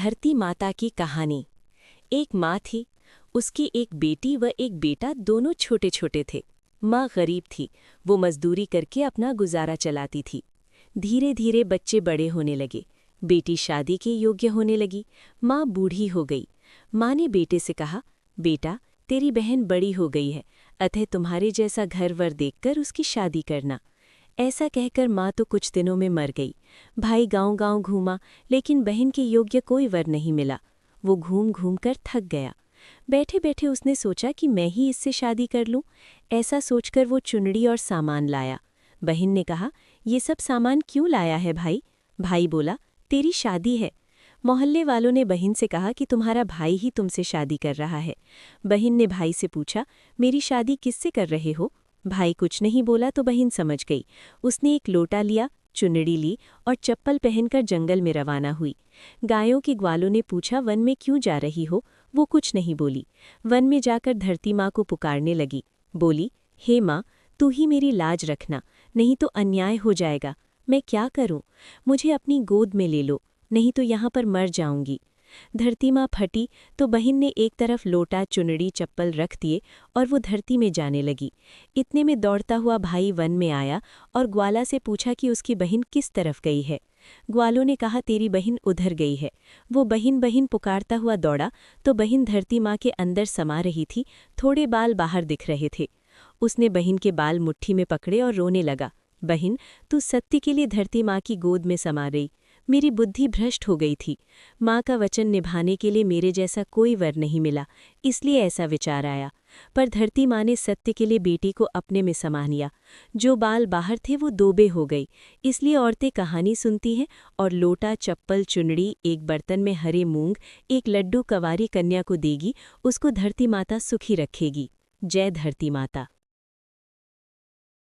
धरती माता की कहानी। एक माँ थी, उसकी एक बेटी व एक बेटा दोनों छोटे छोटे थे। माँ गरीब थी, वो मजदूरी करके अपना गुजारा चलाती थी। धीरे धीरे बच्चे बड़े होने लगे, बेटी शादी के योग्य होने लगी, माँ बूढ़ी हो गई। माँ ने बेटे से कहा, बेटा तेरी बहन बड़ी हो गई है, अतः तुम्हारे जैसा घर वर देखकर उसकी शादी करना। ऐसा कहकर माँ तो कुछ दिनों में मर गई। भाई गांव-गांव घूमा, लेकिन बहन के योग्य कोई वर नहीं मिला। वो घूम घूम कर थक गया। बैठे बैठे उसने सोचा कि मैं ही इससे शादी कर लूं। ऐसा सोचकर वो चुनड़ी और सामान लाया। बहन ने कहा, ये सब सामान क्यों लाया है भाई? भाई बोला, तेरी शादी है। मोहल्ले वालों ने बहन से कहा कि तुम्हारा भाई ही तुमसे शादी कर रहा है। बहन ने भाई से पूछा, मेरी शादी किससे कर रहे हो? भाई कुछ नहीं बोला तो बहन समझ गई। उसने एक लोटा लिया, चुनड़ी ली और चप्पल पहनकर जंगल में रवाना हुई। गायों के ग्वालों ने पूछा, वन में क्यों जा रही हो? वो कुछ नहीं बोली। वन में जाकर धरती माँ को पुकारने लगी। बोली, हे माँ, तू ही मेरी लाज रखना, नहीं तो अन्याय हो जाएगा। मैं क्या करूं? मुझे अपनी गोद में ले लो, नहीं तो यहाँ पर मर जाऊंगी। धरती माँ फटी तो बहन ने एक तरफ लोटा, चुनड़ी, चप्पल रख दिए और वो धरती में जाने लगी। इतने में दौड़ता हुआ भाई वन में आया और ग्वाला से पूछा कि उसकी बहन किस तरफ गई है। ग्वालों ने कहा, तेरी बहन उधर गई है। वो बहन बहन पुकारता हुआ दौड़ा तो बहन धरती माँ के अंदर समा रही थी, थोड़े बाल बाहर दिख रहे थे। उसने बहन के बाल मुट्ठी में पकड़े और रोने लगा, बहन तू सत्य के लिए धरती माँ की गोद में समा रही। मेरी बुद्धि भ्रष्ट हो गई थी। माँ का वचन निभाने के लिए मेरे जैसा कोई वर नहीं मिला, इसलिए ऐसा विचार आया। पर धरती माँ ने सत्य के लिए बेटी को अपने में समा लिया। जो बाल बाहर थे वो दोबे हो गई। इसलिए औरतें कहानी सुनती हैं और लोटा, चप्पल, चुनड़ी, एक बर्तन में हरे मूंग, एक लड्डू कवारी कन्या को देगी, उसको धरती माता सुखी रखेगी। जय धरती माता।